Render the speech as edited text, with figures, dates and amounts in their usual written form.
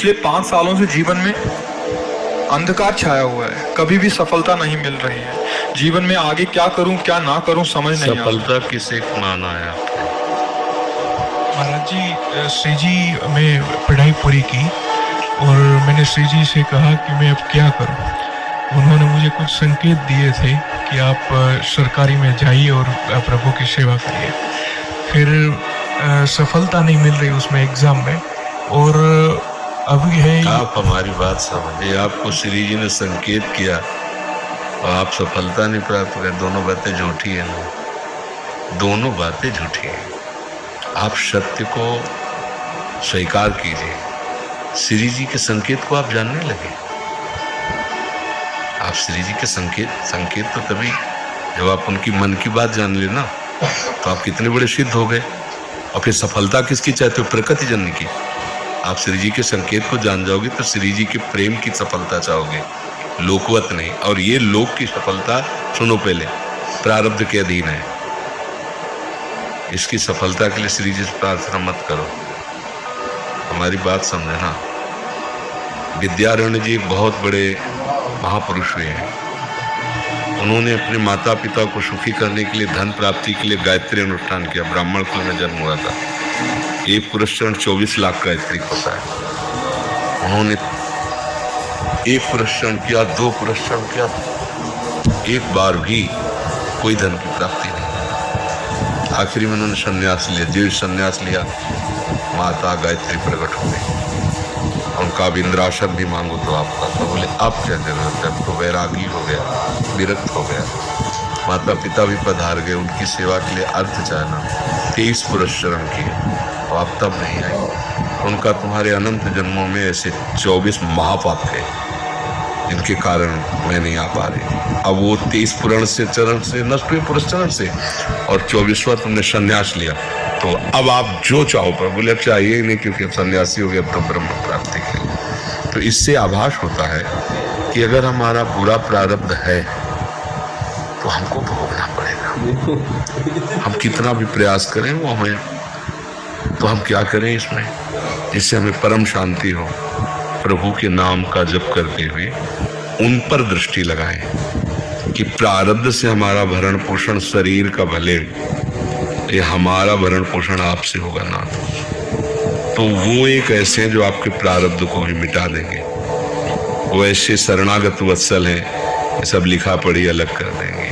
पिछले 5 सालों से जीवन में अंधकार छाया हुआ है, कभी भी सफलता नहीं मिल रही है। जीवन में आगे क्या करूं क्या ना करूं समझ नहीं आ रहा। सफलता किसे माना है आपने? महाराज जी, श्री जी मैं पढ़ाई पूरी की और मैंने श्री जी से कहा कि मैं अब क्या करूं। उन्होंने मुझे कुछ संकेत दिए थे कि आप सरकारी में जाइए और प्रभु की सेवा करिए। फिर सफलता नहीं मिल रही उसमें एग्ज़ाम में, और अभी है। आप हमारी बात समझिए, आपको श्री जी ने संकेत किया और आप सफलता नहीं प्राप्त कर, दोनों बातें झूठी है ना, दोनों बातें झूठी हैं। आप सत्य को स्वीकार कीजिए। श्री जी के संकेत को आप जानने लगे। आप श्री जी के संकेत तो तभी जब आप उनकी मन की बात जान लेना, तो आप कितने बड़े सिद्ध हो गए। और फिर सफलता किसकी चाहते हो? प्रकृति जन्य की। आप श्री जी के संकेत को जान जाओगे तो श्री जी के प्रेम की सफलता चाहोगे, लोकवत नहीं। और ये लोक की सफलता, सुनो पहले, प्रारब्ध के अधीन है। इसकी सफलता के लिए श्री जी से प्रार्थना मत करो। हमारी बात समझना। विद्यारण्य जी एक बहुत बड़े महापुरुष हुए हैं। उन्होंने अपने माता पिता को सुखी करने के लिए, धन प्राप्ति के लिए गायत्री अनुष्ठान किया। ब्राह्मण कुल में जन्म हुआ था। एक पुरस्कार 24 लाख गायत्री होता है। उन्होंने एक पुरस्कार किया, 2 पुरस्कार किया, एक बार भी कोई धन की प्राप्ति नहीं। आखिरी में उन्होंने संन्यास लिया, जीव संन्यास लिया। माता गायत्री प्रकट हो गई। उनका अब इंद्रासन भी मांगो तो आपका, तो बोले अब क्या जरूरत है, अब तो वैरागी हो गया, विरक्त हो गया। माता पिता भी पधार गए, उनकी सेवा के लिए अर्थ चाहना। 23 पुरस्कार किए और अब तब नहीं आई। उनका तुम्हारे अनंत जन्मों में ऐसे 24 महापाप थे जिनके कारण मैं नहीं आ पा रही। अब वो 23 पुराण से चरण से नष्ट हुए, पुरस्कार से, और 24वां तुमने संन्यास लिया। तो अब आप जो चाहो पर बोले चाहिए ही नहीं, क्योंकि अब सन्यासी हो गए, अब तो ब्रह्म प्राप्ति के। तो इससे आभास होता है कि अगर हमारा बुरा प्रारब्ध है तो हमको भोगना पड़ेगा। हम कितना भी प्रयास करें वो हमें, तो हम क्या करें इसमें, जिससे हमें परम शांति हो। प्रभु के नाम का जप करते हुए उन पर दृष्टि लगाएं कि प्रारब्ध से हमारा भरण पोषण शरीर का भले, ये हमारा भरण पोषण आपसे होगा ना। तो वो एक ऐसे हैं जो आपके प्रारब्ध को भी मिटा देंगे। वो ऐसे शरणागत वत्सल हैं, सब लिखा पढ़ी अलग कर देंगे।